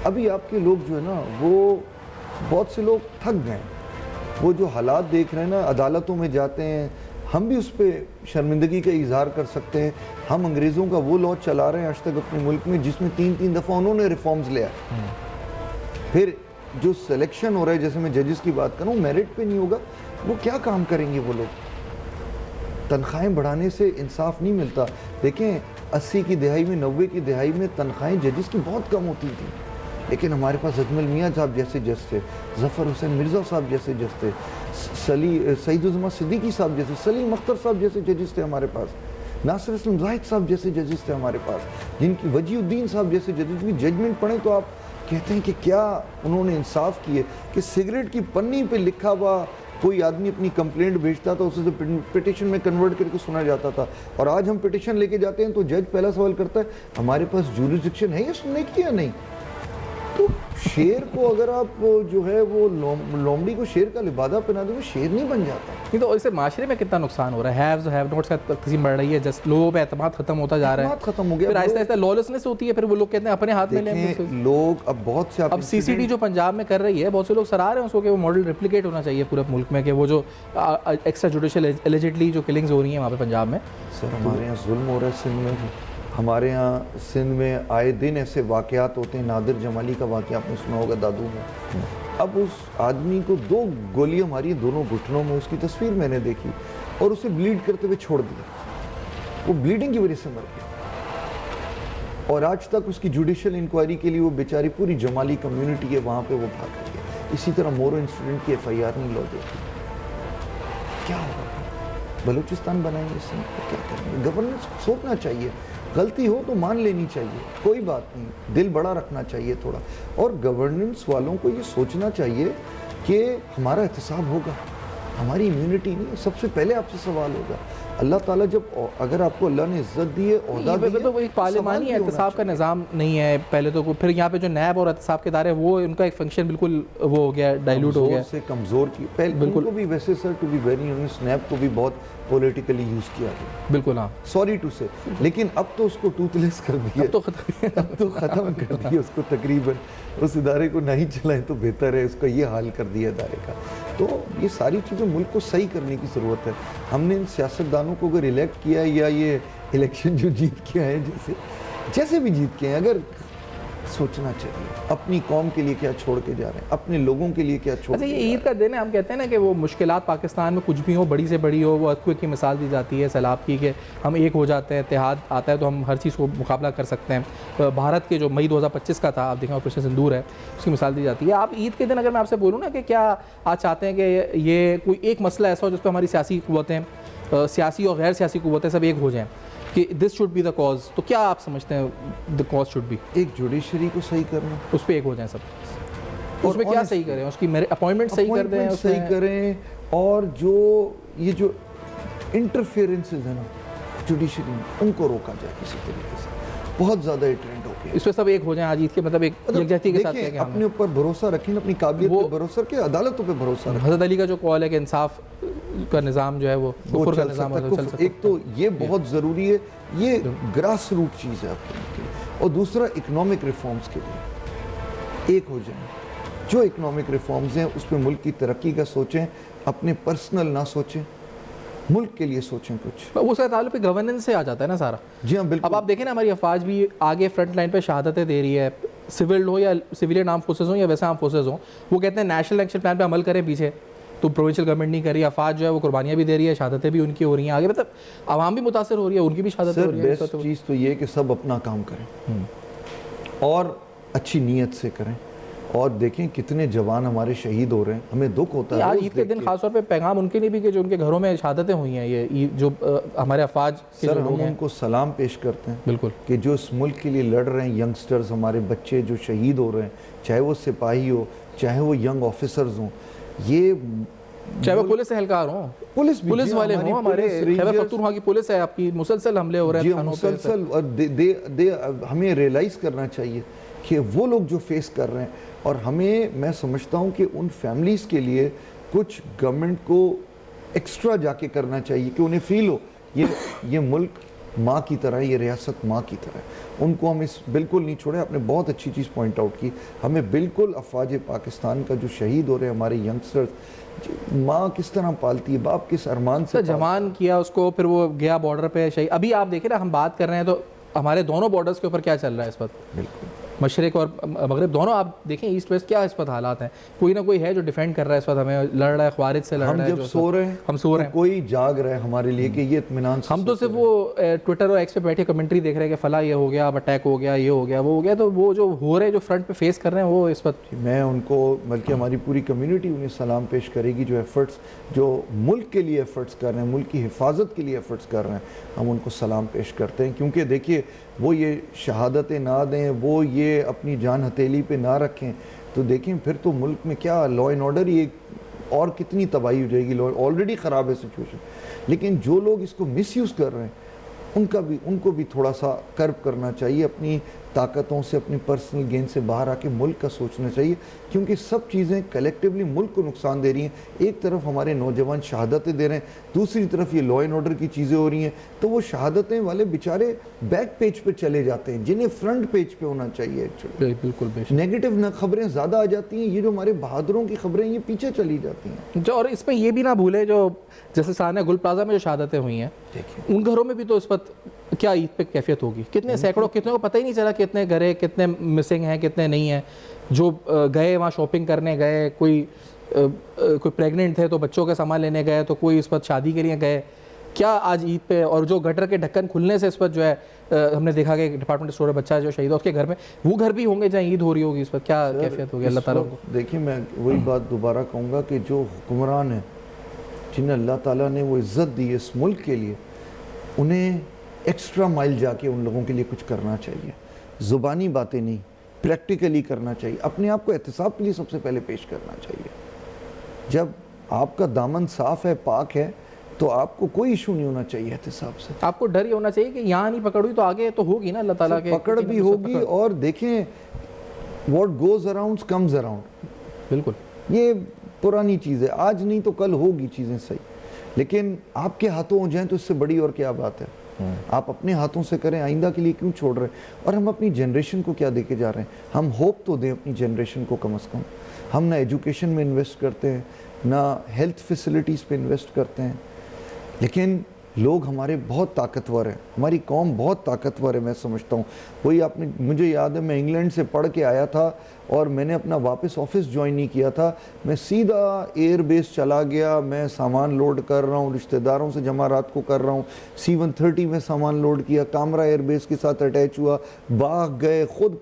अभी आपके लोग जो है ना, वो बहुत से लोग थक गए, वो जो हालात देख रहे हैं ना, अदालतों में जाते हैं, हम भी उस पर शर्मिंदगी का इजहार कर सकते हैं। हम अंग्रेज़ों का वो लॉ चला रहे हैं आज तक अपने मुल्क में, जिसमें 3-3 दफ़ा उन्होंने रिफॉर्म्स लिया। फिर जो सिलेक्शन हो रहा है, जैसे मैं जजेस की बात करूँ, मेरिट पे नहीं होगा, वो क्या काम करेंगे वो लोग? तनख्वाहें बढ़ाने से इंसाफ नहीं मिलता। देखें, 80 की दहाई में, 90 की दहाई में तनख्वाहें जजेस की बहुत कम होती थी, लेकिन हमारे पास अजमल मियाँ साहब जैसे जज थे, ज़फ़र हुसैन मिर्ज़ा साहब जैसे जज थे, सईदुज़्ज़मा सिद्दीकी साहब जैसे, सलीम अख्तर साहब जैसे जजेस थे हमारे पास, नासिर असलम ज़ाहिद साहब जैसे जजेस थे हमारे पास, जिनकी वजीउद्दीन साहब जैसे जजेस की जजमेंट पढ़ें तो आप कहते हैं कि क्या उन्होंने इंसाफ किए कि सिगरेट की पन्नी पे लिखा हुआ कोई आदमी अपनी कंप्लेंट भेजता था, उसे पिटिशन में कन्वर्ट करके सुना जाता था, और आज हम पिटिशन लेके जाते हैं तो जज पहला सवाल करता है हमारे पास ज्यूरिसडिक्शन है ये सुनने की या नहीं। तो शेर को अगर आप जो है वो लोमड़ी को शेर का लिबादा पहना दो, शेर नहीं बन जाता। नहीं तो इससे माशरे में कितना नुकसान हो रहा है, हैव्स और हैव नॉट्स का तकसीम बढ़ रही है, जस्ट लोगों पे एतमाद खत्म होता जा रहा है, खत्म हो गया, फिर आहिस्ता आहिस्ता लॉलेसनेस होती है, फिर वो लोग कहते हैं अपने हाथ में लें। लोग अब बहुत से अब सीसीडी जो पंजाब में कर रही है, बहुत से लोग सराह रहे हैं उसको कि वो मॉडल रेप्लिकेट होना चाहिए पूरे मुल्क में, कि वो जो एक्स्ट्रा जुडिशियल एलिजिडली जो किलिंग्स हो रही हैं वहाँ पे पंजाब में। सर हमारे यहाँ जुल्म हो रहा है सिंध में, हमारे यहाँ सिंध में आए दिन ऐसे वाक़यात होते हैं। नादिर जमाली का वाक़या आपने सुना होगा दादू में, अब उस आदमी को 2 गोलियां मारी दोनों घुटनों में, उसकी तस्वीर मैंने देखी, और उसे ब्लीड करते हुए छोड़ दिया, वो ब्लीडिंग की वजह से मर गया, और आज तक उसकी जुडिशियल इंक्वायरी के लिए वो बेचारी पूरी जमाली कम्युनिटी है वहाँ पे वो भाग रही है। इसी तरह मोरो इंसिडेंट की FIR नहीं लॉ देती, क्या होगा? बलूचिस्तान बनाएंगे सिंध को, क्या करेंगे? गवर्नेंस सोचना चाहिए, गलती हो तो मान लेनी चाहिए, कोई बात नहीं, दिल बड़ा रखना चाहिए थोड़ा, और गवर्नेंस वालों को ये सोचना चाहिए कि हमारा एहतसाब होगा, हमारी इम्यूनिटी नहीं, सबसे पहले आपसे सवाल होगा। अल्लाह ताला जब, अगर आपको अल्लाह ने इज्जत दी है, ओहदा दी है, तो एक पार्लिमानी एहतसाब का निज़ाम नहीं है पहले तो, फिर यहाँ पे जो नैब और एहतसाब के इदारे वो उनका एक फंक्शन बिल्कुल वो हो गया, डाइल्यूट हो गया, से कमज़ोर की पहले बिल्कुल भी। वैसे sir to be very honest Naib को भी बहुत पॉलिटिकली यूज़ किया गया, बिल्कुल हाँ, सॉरी टू से, लेकिन अब तो उसको टूथलेस कर दिया, अब तो ख़त्म कर दिया उसको, तकरीबन उस इदारे को नहीं चलाएं तो बेहतर है, उसका ये हाल कर दिया इदारे का। तो ये सारी चीज़ें मुल्क को सही करने की ज़रूरत है। हमने इन सियासतदानों को अगर इलेक्ट किया है, या ये इलेक्शन जो जीत के आए हैं, जैसे भी जीत के हैं, अगर सोचना चाहिए अपनी कौम के लिए क्या छोड़ के जा रहे हैं, अपने लोगों के लिए क्या छोड़। अच्छा, ये ईद का दिन है, हम कहते हैं ना कि वो मुश्किलात पाकिस्तान में कुछ भी हो, बड़ी से बड़ी हो, वो अर्थक्वेक की मिसाल दी जाती है, सैलाब की, कि हम एक हो जाते हैं, इत्तेहाद आता है तो हम हर चीज़ को मुकाबला कर सकते हैं। भारत के जो मई 2025 का था, आप देखें ऑपरेशन सिंदूर है, उसकी मिसाल दी जाती है। आप ईद के दिन अगर मैं आपसे बोलूँ ना कि क्या आज चाहते हैं कि ये कोई एक मसला ऐसा हो जिस पर हमारी सियासी क़ुव्वतें, सियासी और गैर सियासी क़ुव्वतें सब एक हो जाएँ कि this should be the cause, तो क्या आप समझते हैं द कॉज शुड बी? एक जुडिशरी को सही करना, उस पर एक हो जाए सब, उसमें क्या सही करें, उसकी मेरे अपॉइंटमेंट सही कर दें, सही करें, और जो ये जो इंटरफेरेंसेस है ना जुडिशरी में, उनको रोका जाए किसी तरीके से, बहुत ज़्यादा ये ट्रेंड हो गया, इस पर सब एक हो जाए आज ईद के, मतलब एक यकजहती के साथ कहें, अपने ऊपर भरोसा रखें, अपनी काबिलियत पे भरोसा रखें, अदालतों पे भरोसा रखें। हज़रत अली का जो कॉल है कि इंसाफ का निज़ाम जो है वो कुफ्र का निज़ाम चल सकता है, एक तो ये बहुत ज़रूरी है, ये ग्रास रूट चीज़ है आपके लिए, और दूसरा इकोनॉमिक रिफॉर्म्स के लिए एक हो जाए, जो इकोनॉमिक रिफॉर्म्स हैं उस पर मुल्क की तरक्की का सोचें, अपने पर्सनल ना सोचें, मुल्क के लिए सोचें कुछ। उसका ताल्लुक गवर्नेंस से आ जाता है ना सारा। जी हाँ बिल्कुल। अब आप देखें ना, हमारी अफवाज भी आगे फ्रंट लाइन पे शहादतें दे रही है, सिविल हो या सिविलियन आर्म फोर्सेज हो या वैसे आर्म फोर्सेज हो, वो कहते हैं नेशनल एक्शन प्लान पे अमल करें, पीछे तो प्रोविंशियल गवर्नमेंट नहीं कर रही, अफवाज जो है वो कुर्बानियाँ भी दे रही है, शहादतें भी उनकी हो रही हैं आगे, मतलब आवाम भी मुतासर हो रही है, उनकी भी शहादतें हो रही है। बेस्ट चीज़ तो ये कि सब अपना काम करें और अच्छी नीयत से करें, और देखें कितने जवान हमारे शहीद हो रहे हैं, हमें दुख होता है। आज ईद के दिन खासतौर पे पैगाम उनके लिए भी कि जो उनके घरों में शहादतें हुई हैं, ये जो हमारे अफवाज के सर हम उनको सलाम पेश करते हैं, बिल्कुल, कि जो इस मुल्क के लिए लड़ रहे हैं, यंगस्टर्स हमारे बच्चे जो शहीद हो रहे हैं, चाहे वो सिपाही हो, चाहे वो यंग ऑफिसर्स हों, ये चाहे वो पुलिस एहलकार हों, पुलिस वाले हों, हमारे खैबर पख्तूनख्वा की पुलिस है आपकी, मुसलसल हमले हो रहे हैं मुसलसल, और हमें रियलाइज़ करना चाहिए कि वो लोग जो फेस कर रहे हैं, और हमें, मैं समझता हूँ कि उन फैमिलीज़ के लिए कुछ गवर्नमेंट को एक्स्ट्रा जाके करना चाहिए कि उन्हें फील हो ये मुल्क माँ की तरह, ये रियासत माँ की तरह, उनको हम इस बिल्कुल नहीं छोड़े। आपने बहुत अच्छी चीज़ पॉइंट आउट की, हमें बिल्कुल अफवाज पाकिस्तान का जो शहीद हो रहे हैं हमारे यंगस्टर्स, माँ किस तरह पालती है, बाप किस अरमान से जवान किया उसको, फिर वो गया बॉर्डर पे शहीद। अभी आप देखें ना, हम बात कर रहे हैं तो हमारे दोनों बॉर्डर्स के ऊपर क्या चल रहा है इस वक्त, बिल्कुल मशरक़ और मगरब दोनों आप देखें, ईस्ट वेस्ट क्या इस वक्त हालात हैं। कोई ना कोई है जो डिफेंड कर रहा है इस वक्त, हमें लड़ रहा है, ख्वारिज से लड़ रहा है। हम जब सो रहे हैं, हम सो रहे हैं, कोई जाग रहा है हमारे लिए कि ये इत्मीनान से हम तो सिर्फ वो ट्विटर और एक्स पे बैठे कमेंट्री देख रहे हैं कि फला ये हो गया, अब अटैक हो गया, ये हो गया, वो हो गया। तो वो जो हो रहे हैं, जो फ्रंट पे फेस कर रहे हैं, वो इस वक्त मैं उनको, बल्कि हमारी पूरी कम्युनिटी उन्हें सलाम पेश करेगी जो एफ़र्ट्स, जो मुल्क के लिए एफ़र्ट्स कर रहे हैं, मुल्क की हिफाजत के लिए एफ़र्ट्स कर रहे हैं, हम उनको सलाम पेश करते हैं। क्योंकि देखिए, वो ये शहादतें ना दें, वो ये अपनी जान हथेली पे ना रखें, तो देखें फिर तो मुल्क में क्या लॉ एंड ऑर्डर ही और कितनी तबाही हो जाएगी। लॉ ऑलरेडी ख़राब है सिचुएशन, लेकिन जो लोग इसको मिसयूज़ कर रहे हैं उनको भी थोड़ा सा कर्ब करना चाहिए, अपनी ताकतों से, अपनी पर्सनल गेन से बाहर आके मुल्क का सोचना चाहिए। क्योंकि सब चीज़ें कलेक्टिवली मुल्क को नुकसान दे रही हैं। एक तरफ हमारे नौजवान शहादतें दे रहे हैं, दूसरी तरफ ये लॉ एंड ऑर्डर की चीज़ें हो रही हैं, तो वो शहादतें वाले बेचारे बैक पेज पे चले जाते हैं, जिन्हें फ्रंट पेज पे होना चाहिए। एक्चुअली बिल्कुल नेगेटिव न खबरें ज़्यादा आ जाती हैं, ये जो हमारे बहादुरों की खबरें ये पीछे चली जाती हैं। जो, और इसमें ये भी ना भूले, जो जैसे साना गुल प्लाजा में जो शहादतें हुई हैं, उन घरों में भी तो इस वक्त क्या ईद पे कैफियत होगी। कितने सैकड़ों, कितने को पता ही नहीं चला कितने घर है, कितने मिसिंग हैं, कितने नहीं हैं। जो गए वहाँ शॉपिंग करने गए, कोई प्रेग्नेंट थे तो बच्चों के सामान लेने गए, तो कोई इस वक्त शादी के लिए गए। क्या आज ईद पे, और जो गटर के ढक्कन खुलने से इस वक्त जो है हमने देखा कि डिपार्टमेंट स्टोर बच्चा जो शहीद है उसके घर में, वो घर भी होंगे जहाँ ईद हो रही होगी। इस वक्त क्या कैफियत होगी अल्लाह ताला को। देखिए, मैं वही बात दोबारा कहूँगा कि जो हुक्मरान हैं, जिन्हें अल्लाह ताला ने वो इज़्ज़त दी है इस मुल्क के लिए, उन्हें एक्स्ट्रा माइल जाके उन लोगों के लिए कुछ करना चाहिए। ज़ुबानी बातें नहीं, प्रैक्टिकली करना चाहिए। अपने आप को एहतिसाब के लिए सबसे पहले पेश करना चाहिए। जब आपका दामन साफ़ है, पाक है, तो आपको कोई इशू नहीं होना चाहिए एहतिसाब से। आपको डर ये होना चाहिए कि यहाँ नहीं पकड़ हुई तो आगे तो होगी ना अल्लाह ताला के, पकड़ भी होगी। और देखें, what goes around comes around. बिल्कुल, ये पुरानी चीज़ है, आज नहीं तो कल होगी चीज़ें सही। लेकिन आपके हाथों हो जाएं तो इससे बड़ी और क्या बात है। आप अपने हाथों से करें, आइंदा के लिए क्यों छोड़ रहे हैं। और हम अपनी जनरेशन को क्या देके जा रहे हैं। हम होप तो दें अपनी जनरेशन को कम से कम। हम ना एजुकेशन में इन्वेस्ट करते हैं, ना हेल्थ फैसिलिटीज़ पे इन्वेस्ट करते हैं। लेकिन लोग हमारे बहुत ताकतवर हैं, हमारी कौम बहुत ताकतवर है, मैं समझता हूँ। वही आपने, मुझे याद है मैं इंग्लैंड से पढ़ के आया था और मैंने अपना वापस ऑफिस ज्वाइन नहीं किया था, मैं सीधा एयर बेस चला गया। मैं सामान लोड कर रहा हूँ, रिश्तेदारों से जमा रात को कर रहा हूँ। C-130 में सामान लोड किया, कामरा एयर बेस के साथ अटैच हुआ, बाग गए, खुद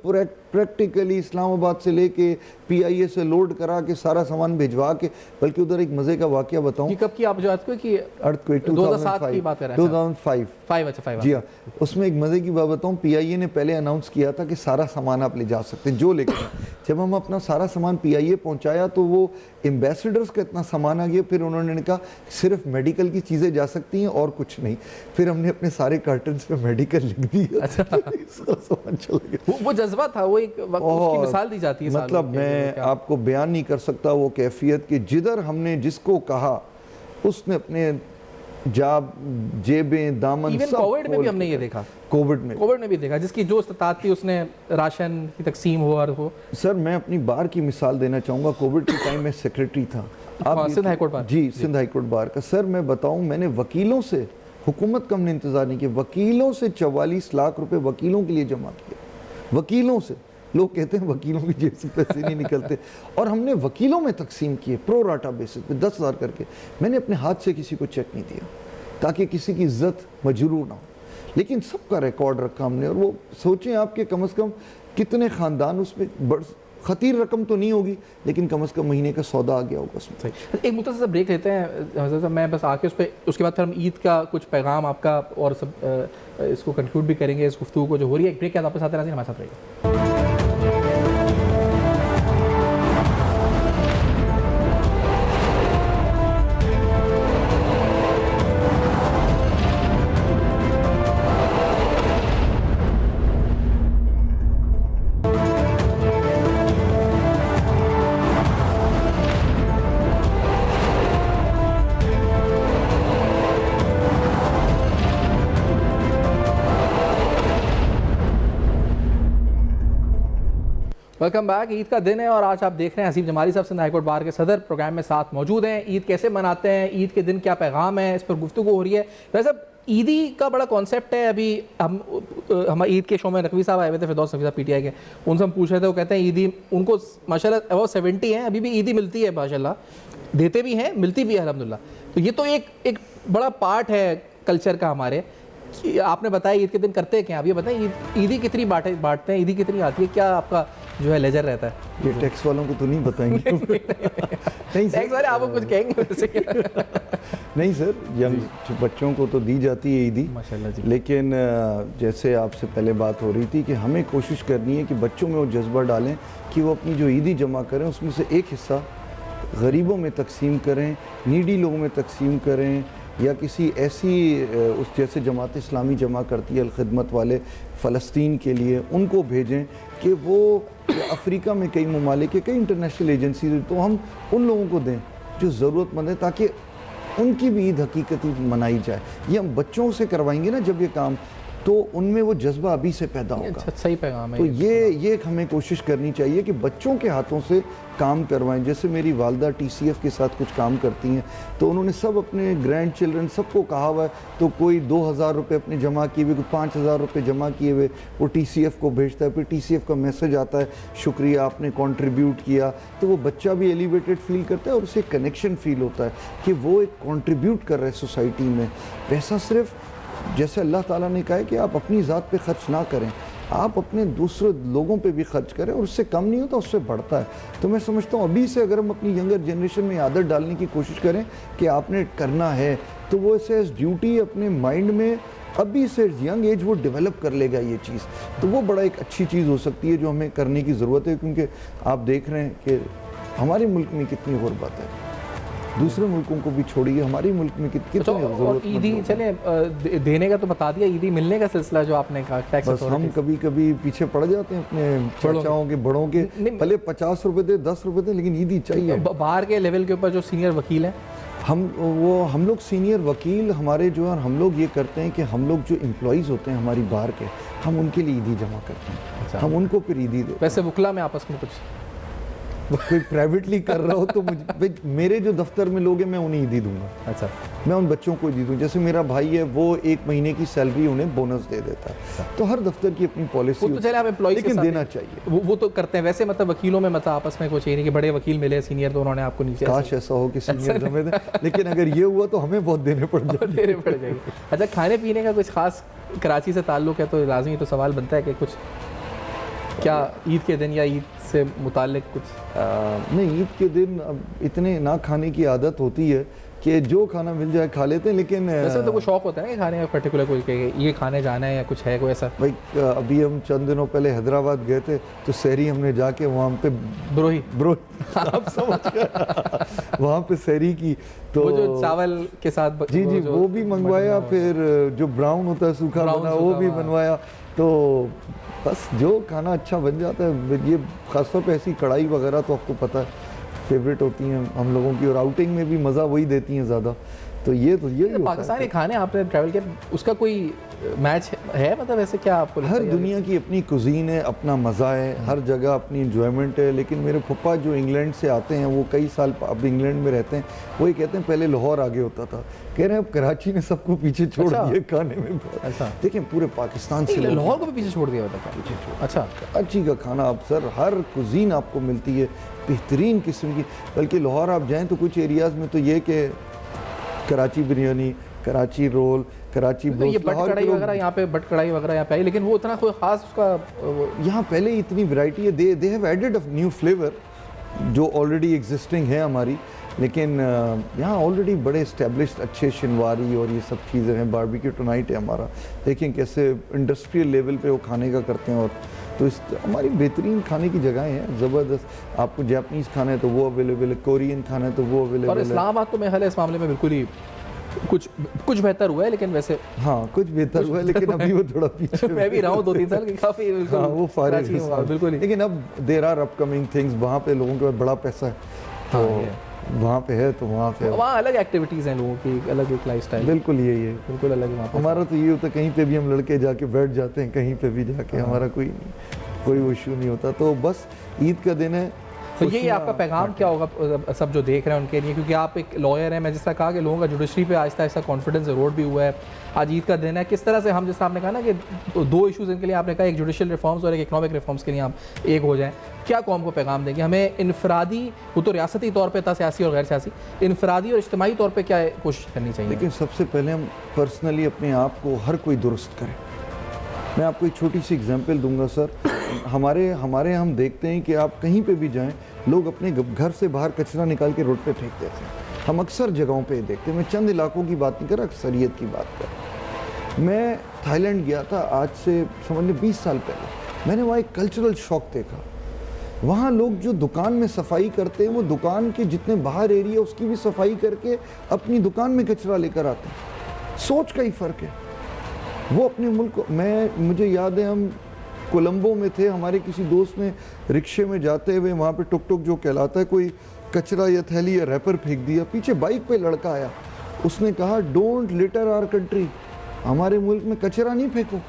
प्रैक्टिकली इस्लामाबाद से लेके PIA से लोड करा के सारा सामान भिजवा के। बल्कि उधर एक मज़े का वाक़या बताऊँ। कब की आप जो आज की अर्थक्वेक 2007 की बात कर रहे हैं। 2005। अच्छा 5। जी हाँ, उसमें एक मज़े की बात बताऊँ। PIA ने पहले अनाउंस किया था कि सारा सामान आप ले जा सकते हैं जो लेकर। जब हम अपना सारा सामान PIA पहुंचाया तो वो एम्बेसडर्स का इतना सामान आ गया। फिर उन्होंने कहा सिर्फ मेडिकल की चीज़ें जा सकती हैं और कुछ नहीं। फिर हमने अपने सारे कार्टन्स पे मेडिकल लिख दिया। अच्छा सामान चला गया। वो जज्बा था, वो एक उसकी मिसाल दी जाती है। मतलब मैं आपको बयान नहीं कर सकता वो कैफियत कि जिधर हमने जिसको कहा उसने अपने जेबें, दामन, सब कोविड में भी हमने ये देखा। कोविड में भी देखा, जिसकी जो इस्तात थी उसने राशन की तकसीम हो। सर, मैं अपनी बार की मिसाल देना चाहूँगा। कोविड के टाइम में सेक्रेटरी था। आप सिंध हाईकोर्ट बार। जी, सिंध हाईकोर्ट बार का। सर मैं बताऊँ, मैंने वकीलों से, हुकूमत का हमने इंतज़ार नहीं किया, वकीलों से 44 लाख रुपए वकीलों के लिए जमा किए। वकीलों से, लोग कहते हैं वकीलों की जेब से पैसे नहीं निकलते, और हमने वकीलों में तकसीम किए प्रो राटा बेसिस पे 10,000 करके। मैंने अपने हाथ से किसी को चेक नहीं दिया ताकि किसी की इज्जत मजरूर ना हो, लेकिन सबका रिकॉर्ड रखा हमने। और वो सोचें आपके कम से कम कितने ख़ानदान उसमें, खतीर रकम तो नहीं होगी लेकिन कम से कम महीने का सौदा आ गया होगा उसमें। एक मुख्तसर ब्रेक लेते हैं हज़रत साहब, मैं बस आके उसके बाद फिर हम ईद का कुछ पैगाम आपका और सब इसको कंक्लूड भी करेंगे, इस गुफ्तगू को जो हो रही है। एक ब्रेक के बाद वापस आते हैं, हमारे साथ रहिएगा। Welcome back. ईद का दिन है और आज आप देख रहे हैं हसीब जमाली साहब सिंध हाईकोर्ट बार के सदर प्रोग्राम में साथ मौजूद हैं। ईद कैसे मनाते हैं, ईद के दिन क्या पैगाम है, इस पर गुफ्तगू हो रही है। वैसे ईदी का बड़ा कॉन्सेप्ट है। अभी हम ईद के शो में नकवी साहब आए हुए थे, फिरदौस नकवी साहब पीटीआई के, उनसे हम पूछ रहे थे, वो कहते हैं ईदी उनको माशाल्लाह अबाउट 70 हैं, अभी भी ईदी मिलती है माशाल्लाह, देते भी हैं, मिलती भी है अल्हम्दुलिल्लाह। तो ये तो एक बड़ा पार्ट है कल्चर का हमारे। आपने बताया ईद के दिन करते हैं क्या, आप ये बताएं ईदी कितनी बांटते हैं, ईदी कितनी आती है, क्या आपका जो है लेजर रहता है? ये टैक्स वालों को तो नहीं बताएंगे। नहीं सर, टैक्स वाले आपको कुछ कहेंगे वैसे? नहीं सर, यंग बच्चों को तो दी जाती है ईदी माशाल्लाह जी। लेकिन जैसे आपसे पहले बात हो रही थी कि हमें कोशिश करनी है कि बच्चों में वो जज्बा डालें कि वो अपनी जो ईदी जमा करें उसमें से एक हिस्सा गरीबों में तकसीम करें, नीडी लोगों में तकसीम करें, या किसी ऐसी उस जैसे जमात इस्लामी जमा करती है अलखिदमत वाले फ़लस्तीन के लिए, उनको भेजें कि वो अफ्रीका में कई ममालिक के कई इंटरनेशनल एजेंसी, तो हम उन लोगों को दें जो ज़रूरतमंद है, ताकि उनकी भी ईद हकीकती मनाई जाए। ये हम बच्चों से करवाएंगे ना जब ये काम, तो उनमें वो जज्बा अभी से पैदा होगा। अच्छा, सही पैगाम है। तो ये हमें कोशिश करनी चाहिए कि बच्चों के हाथों से काम करवाएं। जैसे मेरी वालदा टीसीएफ के साथ कुछ काम करती हैं, तो उन्होंने सब अपने ग्रैंड चिल्ड्रन सबको कहा हुआ है, तो कोई 2000 रुपये अपने जमा किए हुए, कोई 5000 रुपये जमा किए हुए वो टीसीएफ को भेजता है, फिर टीसीएफ का मैसेज आता है शुक्रिया आपने कंट्रीब्यूट किया, तो वो बच्चा भी एलिवेटेड फील करता है और उसे कनेक्शन फील होता है कि वो एक कंट्रीब्यूट कर रहे हैं सोसाइटी में। पैसा सिर्फ जैसे अल्लाह ताला ने कहा है कि आप अपनी ज़ात पे ख़र्च ना करें, आप अपने दूसरे लोगों पे भी खर्च करें, और उससे कम नहीं होता, उससे बढ़ता है। तो मैं समझता हूँ अभी से अगर हम अपनी यंगर जनरेशन में आदत डालने की कोशिश करें कि आपने करना है, तो वो ऐसे एज ड्यूटी अपने माइंड में अभी से यंग एज वो डेवलप कर लेगा ये चीज़। तो वो बड़ा एक अच्छी चीज़ हो सकती है जो हमें करने की ज़रूरत है, क्योंकि आप देख रहे हैं कि हमारे मुल्क में कितनी गुर्बत है, दूसरे मुल्कों को भी छोड़िए, हमारे मुल्क में कितनी और ईदी चले देने का तो बता दिया, ईदी मिलने का सिलसिला जो आपने कहा टैक्स बस हम कभी कभी पीछे पड़ जाते हैं अपने चाचाओं के बड़ों के, पहले 50 रुपए दे 10 रुपए दे, लेकिन ईदी चाहिए। बाहर के लेवल के ऊपर जो सीनियर वकील हैं, हम लोग सीनियर वकील हमारे जो है, हम लोग ये करते हैं कि हम लोग जो एम्प्लॉइज़ होते हैं हमारी बाहर के, हम उनके लिए ईदी जमा करते हैं। अच्छा। हम उनको फिर ईदी देते हैं। वैसे वकला में आपस में कुछ कोई प्राइवेटली कर रहा हो तो मुझे, मेरे जो दफ्तर में लोग हैं मैं उन्हें ईदी दूंगा। अच्छा, मैं उन बच्चों को ईदी दूँ। जैसे मेरा भाई है वो 1 महीने की सैलरी उन्हें बोनस दे देता है। तो हर दफ्तर की अपनी पॉलिसी, तो चले आप एम्प्लॉय लेकिन देना चाहिए। वो तो करते हैं। वैसे मतलब वकीलों में मतलब आपस में कुछ ये नहीं कि बड़े वकील मिले सीनियर तो उन्होंने आपको नीचे, काश ऐसा हो कि सीनियर हमें दें, लेकिन अगर ये हुआ तो हमें बहुत देने पड़ जाएंगे। अच्छा, खाने पीने का कुछ खास कराची से ताल्लुक़ है तो लाजमी तो सवाल बनता है कि कुछ क्या ईद के दिन या ईद से मुतालिक कुछ? नहीं, ईद के दिन अब इतने ना खाने की आदत होती है कि जो खाना मिल जाए खा लेते हैं, लेकिन वैसे तो कोई शौक होता है ना कि खाने का पर्टिकुलर कोई ये खाने जाना है या कुछ है कोई ऐसा? भाई अभी हम चंद दिनों पहले हैदराबाद गए थे, तो सहरी हमने जाके वहाँ पे ब्रो आप समझ गए वहाँ पे सहरी की, तो वो जो चावल के साथ जी वो भी मंगवाया, फिर जो ब्राउन होता है सूखा बना वो भी बनवाया। तो बस जो खाना अच्छा बन जाता है, ये खासतौर पे ऐसी कढ़ाई वगैरह तो आपको पता है फेवरेट होती हैं हम लोगों की, और आउटिंग में भी मज़ा वही देती हैं ज़्यादा। तो ये पाकिस्तानी खाने आपने ट्रैवल किया, उसका कोई मैच है मतलब ऐसे क्या आपको? हर दुनिया की अपनी कुजीन है, अपना मज़ा है, हर जगह अपनी इंजॉयमेंट है। लेकिन मेरे पप्पा जो इंग्लैंड से आते हैं, वो कई साल अब इंग्लैंड में रहते हैं, वो ये कहते हैं पहले लाहौर आगे होता था, कह रहे हैं अब कराची ने सबको पीछे छोड़ दिया खाने में। अच्छा, देखिए पूरे पाकिस्तान से लाहौर को भी पीछे छोड़ दिया होता था। अच्छा, कराची का खाना अब सर हर कुजीन आपको मिलती है बेहतरीन किस्म की। बल्कि लाहौर आप जाएँ तो कुछ एरियाज़ में तो ये कि कराची बिरयानी, कराची रोल, कराची तो ये बट कढ़ाई वगैरह यहाँ पे, बट कढ़ाई वगैरह यहाँ पे आई, लेकिन वो इतना कोई खास उसका यहाँ पहले इतनी वैरायटी है। They have added a new flavour जो ऑलरेडी एग्जिस्टिंग है हमारी, लेकिन यहाँ ऑलरेडी बड़े इस्टेब्लिश्ड अच्छे शिनवारी और ये सब चीज़ें हैं। बारबेक्यू टुनाइट है हमारा, देखें कैसे इंडस्ट्रियल लेवल पे वो खाने का करते हैं। और तो इस हमारी बेहतरीन खाने की जगहें हैं ज़बरदस्त। आपको जापानीज़ खाना है तो वो अवेलेबल है, कोरियन खाना है तो वो अवेलेबल है। और इस्लामाबाद तो मेरे ख्याल इस मामले में बिल्कुल ही कुछ बेहतर हुआ है, लेकिन वैसे हाँ कुछ बेहतर हुआ है, लेकिन अभी वो थोड़ा पीछे मैं भी रहा हूँ 2-3 साल की, काफ़ी हाँ वो फारिग बिल्कुल। लेकिन अब देयर आर अपकमिंग थिंग्स, वहाँ पे लोगों के पास बड़ा पैसा है तो वहाँ पे है, तो वहाँ पे वहाँ अलग एक्टिविटीज़ हैं लोगों की, अलग एक लाइफस्टाइल। बिल्कुल यही है, बिल्कुल अलग। वहाँ हमारा तो ये होता है कहीं पे भी हम लड़के जाके बैठ जाते हैं, कहीं पे भी जाके हमारा कोई वो इशू नहीं होता। तो बस ईद का दिन है, तो यही आपका पैगाम क्या होगा सब जो देख रहे हैं उनके लिए, क्योंकि आप एक लॉयर हैं, मैं जिस तरह कहा कि लोगों का जुडिशरी पे आहिस्ता आहिस्ता कॉन्फिडेंस एरोड भी हुआ है, आज ईद का दिन है, किस तरह से हम, जैसे आपने कहा ना कि दो इशूज़ इनके लिए आपने कहा, एक जुडिशल रिफॉर्म्स और एक इकनॉमिक रिफॉर्म्स के लिए आप एक हो जाएँ, क्या कौम को पैगाम देंगे? हमें इनफरादी, वो तो रियासती तौर पर था, सियासी और गैर सियासी, इनफरादी और इज्तिमाई तौर पर क्या कोशिश करनी चाहिए? लेकिन सबसे पहले हम पर्सनली अपने आप को हर कोई दुरुस्त करें। मैं आपको एक छोटी सी एग्जांपल दूंगा सर। हमारे हम देखते हैं कि आप कहीं पे भी जाएं, लोग अपने घर से बाहर कचरा निकाल के रोड पे फेंक देते हैं। हम अक्सर जगहों पे देखते हैं, मैं चंद इलाकों की बात नहीं कर रहा, अक्सरियत की बात कर रहा हूं। मैं थाईलैंड गया था आज से समझ 20 साल पहले। मैंने वहाँ एक कल्चरल शॉक देखा। वहाँ लोग जो दुकान में सफाई करते हैं, वो दुकान के जितने बाहर एरिया उसकी भी सफाई करके अपनी दुकान में कचरा लेकर आते हैं। सोच का ही फ़र्क है। वो अपने मुल्क को, मुझे याद है हम कोलंबो में थे, हमारे किसी दोस्त ने रिक्शे में जाते हुए वहाँ पे टुक टुक जो कहलाता है, कोई कचरा या थैली या रैपर फेंक दिया। पीछे बाइक पे लड़का आया, उसने कहा डोंट लिटर आवर कंट्री, हमारे मुल्क में कचरा नहीं फेंको।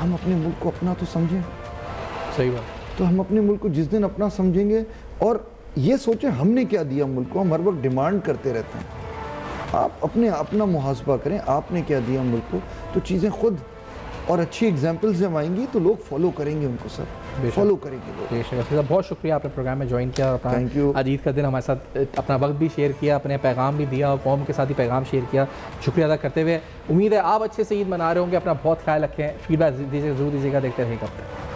हम अपने मुल्क को अपना तो समझें। सही बात। तो हम अपने मुल्क को जिस दिन अपना समझेंगे और ये सोचें हमने क्या दिया मुल्क को, हम हर वक्त डिमांड करते रहते हैं। आप अपना मुहासबा करें, आपने क्या दिया मुल्क को, तो चीज़ें खुद और अच्छी एग्जांपल्स जब आएंगी तो लोग फॉलो करेंगे उनको सर, फॉलो करेंगे लोग। बेशक, बहुत शुक्रिया आपने प्रोग्राम में ज्वाइन किया, थैंक यू। आज ईद का दिन हमारे साथ अपना वक्त भी शेयर किया, अपने पैगाम भी दिया और कौम के साथ ही पैगाम शेयर किया। शुक्रिया अदा करते हुए उम्मीद है आप अच्छे से ईद मना रहे होंगे। अपना बहुत ख्याल रखें, फीडबैक ज़रूर दीजिएगा, देखते रहें कब तक।